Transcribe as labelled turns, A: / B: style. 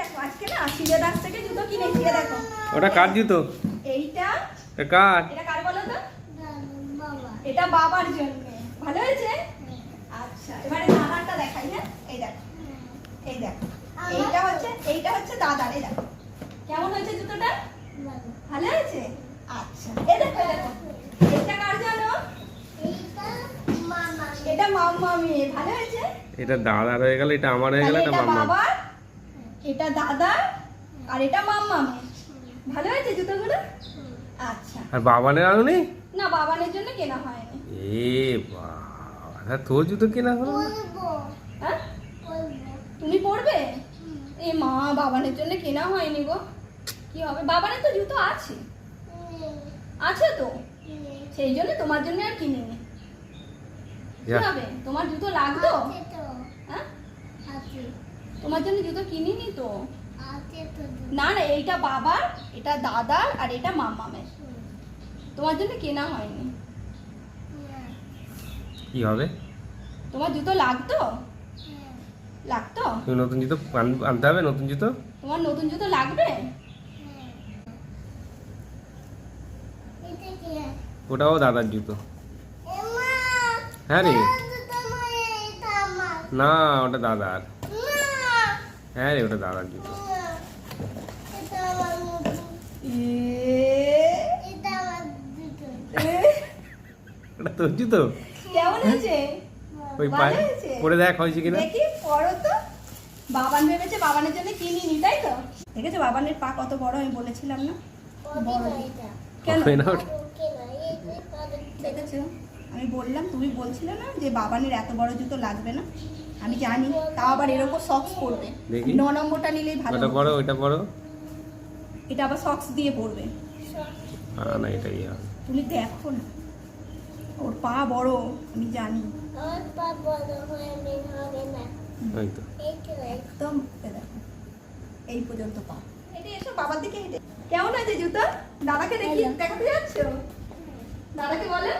A: দেখো আজকে না সিজে দাস থেকে জুতো কিনেছি দেখো।
B: ওটা কার জুতো?
A: এইটা
B: কার?
A: এটা কার বলো তো? বাবা। এটা বাবার জন্য। ভালো হয়েছে? আচ্ছা এবারে দাদারটা দেখাই। হ্যাঁ এই দেখো, এই দেখো, এইটা হচ্ছে দাদার। এই দেখো কেমন হয়েছে জুতোটা? ভালো হয়েছে। আচ্ছা এই দেখো, এই দেখো এটা কার জানো? এটা মাম্মা মেয়ে। ভালো হয়েছে।
B: এটা দাদার হয়ে গেল, এটা আমার হয়ে গেল, এটা মাম্মা।
A: বাবার, এটা দাদা, আর এটা মাম্মা মেয়ে। ভালো হয়েছে জুতোগুলো? আচ্ছা।
B: আর বাবানের আনো নেই?
A: না বাবানের জন্য কেনা হয়নি।
B: এ বাবা, তোর জুতো কেনা হলো?
A: হ্যাঁ তুমি পড়বে? এ মা, বাবানের জন্য কেনা হয়নি গো। কি হবে, বাবানের তো জুতো আছে। আছে তো, সেই জন্য তোমার জন্য আর কিনিনি। কি হবে, তোমার জুতো লাগতো? হ্যাঁ তোমার জন্য জুতো কিনিনি তো। না না, এইটা বাবার, এটা দাদার, আর এটা মাম্মামের। তোমার জন্য কেনা হয়নি।
B: কি হবে?
A: তোমার জুতো লাগতো? লাগতো?
B: তুমি নতুন জুতো আনতে হবে, নতুন জুতো।
A: তোমার নতুন জুতো লাগবে?
B: ওটাও দাদার জুতো। হ্যাঁ রে, না ওটা দাদার। হ্যাঁ রে, ওটা দাদার জুতো। ওটা তোর জুতো?
A: কেমন হয়েছে?
B: ওই পায়ে পরে দেখ হয়েছে কিনা।
A: দেখি পরো তো। বাবান ভেবেছে বাবানের জন্য কিনিনি, তাই তো? দেখেছো বাবানের পা কত বড়, আমি বলেছিলাম না? কেন দেখেছো, আমি বললাম, তুমি বলছিলে না যে বাবানের এত বড় জুতো লাগবে না। আমি জানি, তাও আবার এরকম সক্স পরবে। 9 নম্বরটা নিলেই ভালো।
B: ওটা বড়, ওইটা বড়।
A: এটা আবার সক্স দিয়ে পরবে।
B: না এটাই হবে।
A: তুমি দেখো না, ওর পা বড়, আমি জানি।
B: ওই তো
A: একদম দেখো, এই পর্যন্ত পা। এটা এসো বাবার দিকে হেঁটে। কেমন হয়েছে জুতো? দাদাকে দেখি, দেখাতে যাচ্ছ? দাদাকে বলে